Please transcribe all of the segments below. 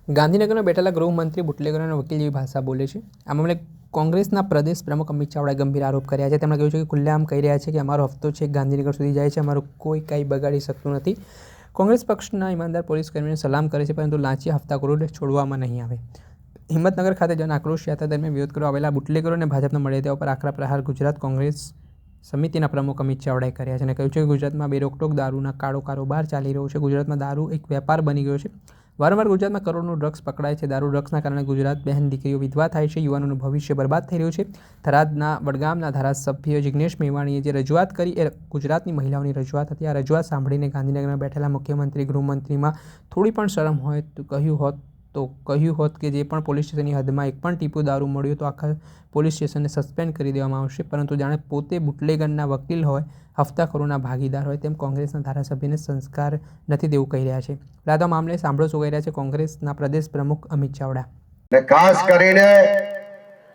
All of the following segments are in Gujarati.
ગાંધીનગરમાં બેઠેલા ગૃહમંત્રી બુટલેગરોના વકીલ જેવી ભાષા બોલે છે। આ મામલે કોંગ્રેસના પ્રદેશ પ્રમુખ અમિત ચાવડાએ ગંભીર આરોપ કર્યા છે। તેમણે કહ્યું છે કે ખુલ્લેઆમ કહી રહ્યા છે કે અમારો હફતો છેક ગાંધીનગર સુધી જાય છે, અમારું કોઈ કાંઈ બગાડી શકતું નથી। કોંગ્રેસ પક્ષના ઈમાનદાર પોલીસકર્મીઓને સલામ કરે છે, પરંતુ લાંચી હપ્તાખોરોને છોડવામાં નહીં આવે। હિંમતનગર ખાતે જન આક્રોશ યાત્રા દરમિયાન વિરોધ કરવા આવેલા બુટલેગરો અને ભાજપના મળતિયાઓ પર આકરા પ્રહાર ગુજરાત કોંગ્રેસ સમિતિના પ્રમુખ અમિત ચાવડાએ કર્યા છે અને કહ્યું છે કે ગુજરાતમાં બેરોકટોક દારૂના કાળો કારોબાર ચાલી રહ્યો છે। ગુજરાતમાં દારૂ એક વેપાર બની ગયો છે। વારંવાર ગુજરાતમાં કરોડોનું ડ્રગ્સ પકડાય છે। દારૂ ડ્રગ્સના કારણે ગુજરાત બહેન દીકરીઓ વિધવા થાય છે, યુવાનોનું ભવિષ્ય બરબાદ થઈ રહ્યું છે। થરાદના વડગામના ધારાસભ્ય જિગ્નેશ મેવાણીએ જે રજૂઆત કરી એ ગુજરાતની મહિલાઓની રજૂઆત હતી। આ રજૂઆત સાંભળીને ગાંધીનગરમાં બેઠેલા મુખ્યમંત્રી ગૃહમંત્રીમાં થોડી પણ શરમ હોય તો કહ્યું હોત કે જે પણ પોલીસ સ્ટેશનની હદમાં એક પણ ટીપું દારૂ મળ્યું તો આખા પોલીસ સ્ટેશનને સસ્પેન્ડ કરી દેવામાં આવશે, પરંતુ જાણે પોતે બુટલેગરના વકીલ હોય, હફતાખોરોના ભાગીદાર હોય તેમ કોંગ્રેસના ધારાસભ્યને સંસ્કાર નથી તેવું કહી રહ્યા છે। આ મામલે સાંભળો શું કહી રહ્યા છે કોંગ્રેસના પ્રદેશ પ્રમુખ અમિત ચાવડા। ખાસ કરીને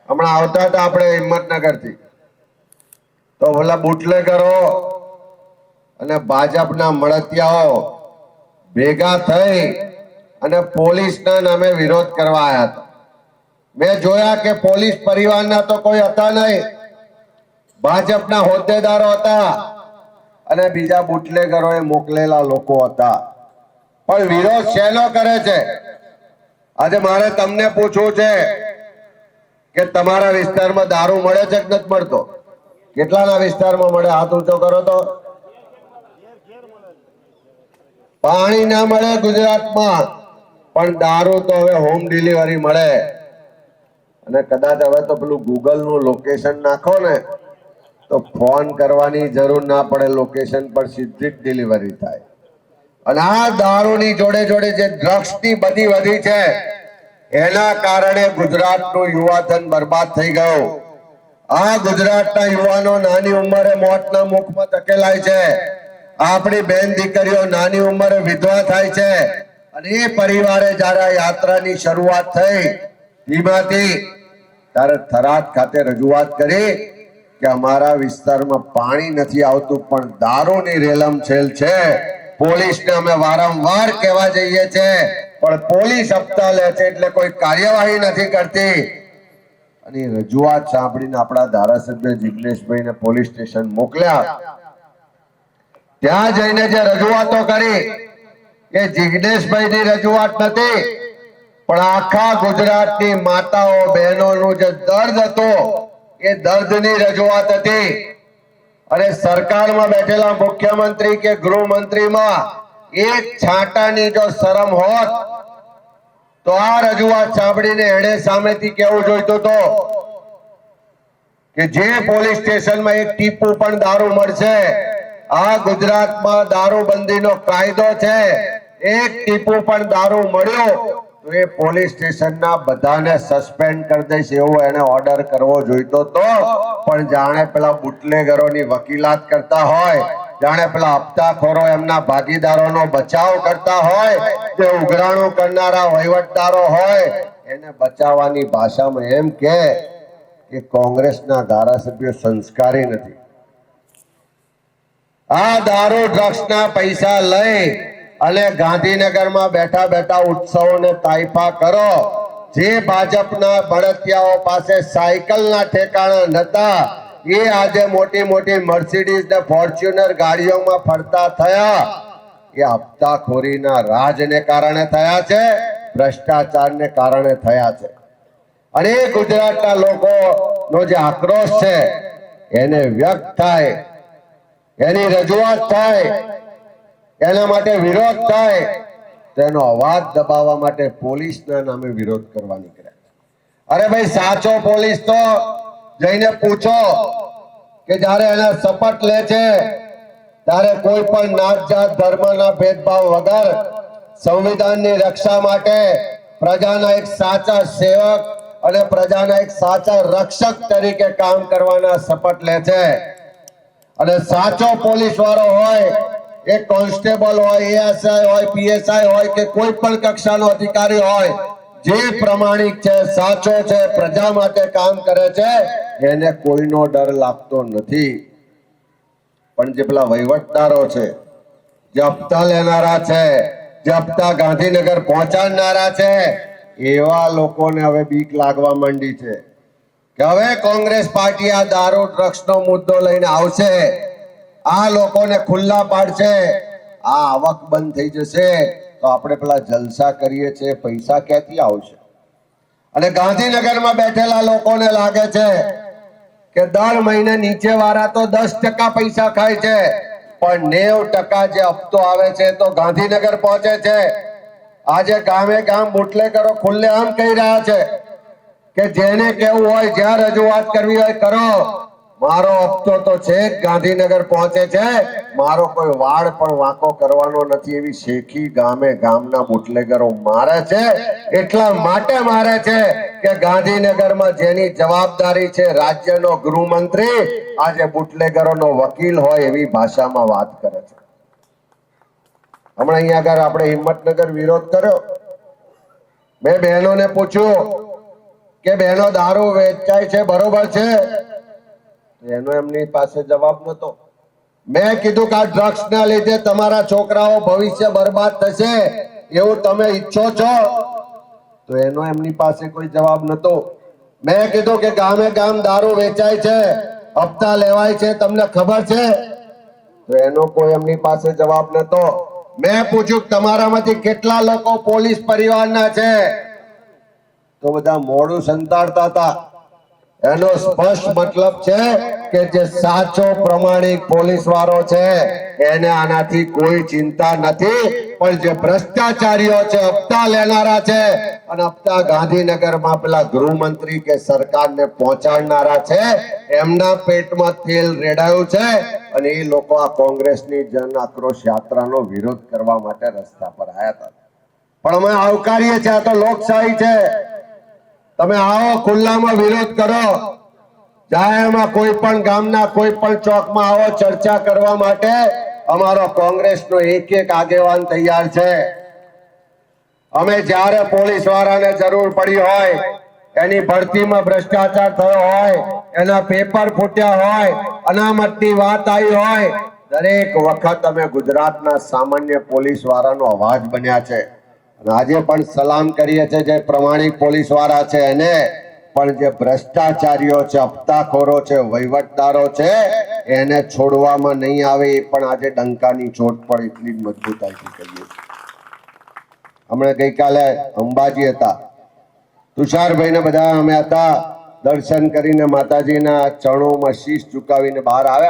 હમણાં આવતા હતા આપણે હિંમતનગરથી, તો ઓલા બુટલેગરો અને ભાજપના મળતિયાઓ ભેગા થઈ અને પોલીસના નામે વિરોધ કરવા આવ્યા હતા। મેં જોયા કે પોલીસ પરિવારના તો કોઈ હતા નહીં, ભાજપના હોદ્દેદારો હતા અને બીજા બુટલેગરોએ મોકલેલા લોકો હતા। પણ વિરોધ શેનો કરે છે? આજે મારે તમને પૂછવું છે કે તમારા વિસ્તારમાં દારૂ મળે છે કે નથી મળતો? કેટલાના વિસ્તારમાં મળે? હાથ ઊંચો કરો તો। પાણી ના મળે ગુજરાતમાં, પણ દારૂ તો હવે હોમ ડિલિવરી મળે। અને કદાચ હવે તો પેલું ગૂગલ નું લોકેશન નાખો ને તો ફોન કરવાની જરૂર ના પડે, લોકેશન પર સીધી જ ડિલિવરી થાય। અને આ દારૂની જોડે જોડે જે ડ્રગ્સની બધી વધી છે એના કારણે ગુજરાતનું યુવાધન બરબાદ થઈ ગયું। આ ગુજરાતના યુવાનો નાની ઉંમરે મોતના મુખમાં ધકેલાય છે, આપણી બેન દીકરીઓ નાની ઉંમરે વિધવા થાય છે। અને એ પરિવારે જ્યારે યાત્રાની શરૂઆત થઈ ધીમાથી, ત્યારે થરાદ ખાતે રજૂઆત કરી કે અમારા વિસ્તારમાં પાણી નથી આવતું પણ દારૂની રેલમછેલ છે। પોલીસને અમે વારંવાર કહેવા જઈએ છીએ પણ પોલીસ હપ્તા લે છે એટલે કોઈ કાર્યવાહી નથી કરતી। અને રજૂઆત સાંભળીને આપણા ધારાસભ્ય જિગ્નેશભાઈને પોલીસ સ્ટેશન મોકલ્યા। ત્યાં જઈને જે રજૂઆતો કરી કે જિગ્નેશભાઈની રજૂઆત નથી, પણ આખા ગુજરાતની માતાઓ બહેનોનું જે દર્દ હતું એ દર્દની રજૂઆત હતી। અને સરકારમાં બેઠેલા મુખ્યમંત્રી કે ગૃહમંત્રીમાં એક છાંટાની જો શરમ હોત તો આ રજૂઆત સાંભળીને એણે સામેથી કેવું જોઈતું હતું કે જે પોલીસ સ્ટેશનમાં એક ટીપું પણ દારૂ મળશે, આ ગુજરાતમાં દારૂબંધીનો કાયદો છે, એક ટીપું પણ દારૂ મળ્યો તો એ પોલીસ સ્ટેશનના બધાને સસ્પેન્ડ કરી દઈશ એવો એને ઓર્ડર કરવો જોઈતો હતો। પણ જાણે પેલા બુટલેગરોની વકીલાત કરતા હોય, જાણે પેલા હપ્તાખોરો એમના ભાગીદારોનો બચાવ કરતા હોય, જે ઉઘરાણું કરનારા વહીવટદારો હોય એને બચાવવાની ભાષામાં એમ કે કોંગ્રેસના ધારાસભ્યો સંસ્કારી નથી। આ દારૂ ડ્રગ્સના પૈસા લઈ અને ગાંધીનગરમાં બેઠા બેઠા ઉત્સવોને તાઇફા કરો। જે ભાજપના બળતિયાઓ પાસે સાયકલના ઠેકાણા નતા એ આજે મોટી મોટી મર્સિડીઝ ને ફોર્ચ્યુનર ગાડીઓમાં ફરતા થયા। એ હપ્તાખોરીના રાજને કારણે થયા છે, ભ્રષ્ટાચારને કારણે થયા છે। અને ગુજરાતના લોકોનો જે આક્રોશ છે એને વ્યક્ત થાય, એની રજૂઆત થાય, એના માટે વિરોધ થાય, તેનો અવાજ દબાવવા માટે પોલીસના નામે વિરોધ કરવા નીકળ્યા। અરે ભાઈ, સાચો પોલીસ તો જઈને પૂછો કે જ્યારે એના શપથ લે છે ત્યારે કોઈ પણ નાત જાત ધર્મના ભેદભાવ વગર સંવિધાનની રક્ષા માટે પ્રજાના એક સાચા સેવક અને પ્રજાના એક સાચા રક્ષક તરીકે કામ કરવાના શપથ લે છે। અને સાચો પોલીસ વાળો હોય, એક કોન્સ્ટેબલ હોય, એએસઆઈ હોય, પીએસઆઈ હોય કે કોઈ પણ કક્ષાનો અધિકારી હોય, જે પ્રમાણિક છે, સાચો છે, પ્રજા માટે કામ કરે છે, એને કોઈનો ડર લાગતો નથી। પણ જે પેલા વહીવટદારો છે, જે હપ્તા લેનારા છે, જે હપ્તા ગાંધીનગર પહોંચાડનારા છે એવા લોકોને હવે બીક લાગવા માંડી છે કે હવે કોંગ્રેસ પાર્ટી આ દારૂ ડ્રગ્સનો મુદ્દો લઈને આવશે, આ લોકોને ખુલ્લા પાડશે, આ આવક બંધ થઈ જશે તો આપણે પેલા જલસા કરીએ છીએ પૈસા ક્યાંથી આવશે? અને ગાંધીનગરમાં બેઠેલા લોકોને લાગે છે કે દર મહિને નીચે વાળા તો 10% પૈસા ખાય છે, પણ 90% જે હપ્તો આવે છે તો ગાંધીનગર પહોંચે છે. આજે ગામે ગામ બુટલેગરો ખુલ્લેઆમ કહી રહ્યા છે કે જેને કેવું હોય, જ્યાં રજૂઆત કરવી હોય કરો, મારો હપ્તો તો છે ગાંધીનગર પહોંચે છે, મારો કોઈ વાળ પણ વાંકો કરવાનો નથી, એવી શેખી ગામે ગામના બુટલેગરો મારે છે. એટલા માટે મારે છે કે ગાંધીનગરમાં જેની જવાબદારી છે રાજ્યનો ગૃહમંત્રી આજે બુટલેગરોનો વકીલ હોય એવી ભાષામાં વાત કરે છે. હમણાં અહીંયા આગળ આપણે હિંમતનગર વિરોધ કર્યો, મેં બહેનોને પૂછ્યું કે બહેનો દારૂ વેચાય છે બરોબર છે? એનો એમની પાસે જવાબ નતો. મેં કીધું કે આ ડ્રગ્સ ના લીધે તમારા છોકરાઓ ભવિષ્ય બરબાદ થશે એવું તમે ઈચ્છો છો? તો એનો એમની પાસે કોઈ જવાબ નતો. મેં કીધું કે ગામે ગામ દારૂ વેચાય છે, હપ્તા લેવાય છે, તમને ખબર છે? તો એનો કોઈ એમની પાસે જવાબ નતો. મેં પૂછ્યું તમારામાંથી કેટલા લોકો પોલીસ પરિવારના છે? તો બધા મોઢું સંતાડતા હતા. એનો સ્પષ્ટ મતલબ છે કે જે સાચો પ્રમાણિક પોલીસ વાળો છે એને આનાથી કોઈ ચિંતા નથી, પણ જે ભ્રષ્ટાચારીઓ છે, હપ્તા લેનારા છે અને હપ્તા ગાંધીનગરમાં પેલા ગૃહમંત્રી કે સરકારને પહોંચાડનારા છે, એમના પેટમાં તેલ રેડાયું છે અને એ લોકો આ કોંગ્રેસની જન આક્રોશ યાત્રાનો વિરોધ કરવા માટે રસ્તા પર આવ્યા હતા. પણ અમે આવકારીએ છીએ, આ તો લોકશાહી છે. તમે આવો, ખુલ્લામાં વિરોધ કરો, જાહેરમાં કોઈ પણ ગામના કોઈ પણ ચોકમાં આવો, ચર્ચા કરવા માટે અમારો કોંગ્રેસનો એક એક આગેવાન તૈયાર છે. અમે જ્યારે પોલીસ વાળાને જરૂર પડી હોય, એની ભરતીમાં ભ્રષ્ટાચાર થયો હોય, એના પેપર ફૂટ્યા હોય, અનામતની વાત આવી હોય, દરેક વખત અમે ગુજરાતના સામાન્ય પોલીસ વાળાનો અવાજ બન્યા છે. આજે પણ સલામ કરીએ છીએ જે પ્રમાણિક પોલીસ વાળા છે એને, પણ જે ભ્રષ્ટાચારીઓ છે, હપ્તાખોરો છે, વહીવટદારો છે એને છોડવામાં નહીં આવે. એ પણ આજે ડંકાની ચોટ પર એટલી જ મજબૂતાઈથી કહીએ. હમણાં ગઈકાલે અંબાજી હતા, તુષારભાઈ ને બધા અમે હતા, દર્શન કરીને માતાજીના ચરણોમાં શીશ ઝુકાવીને બહાર આવ્યા.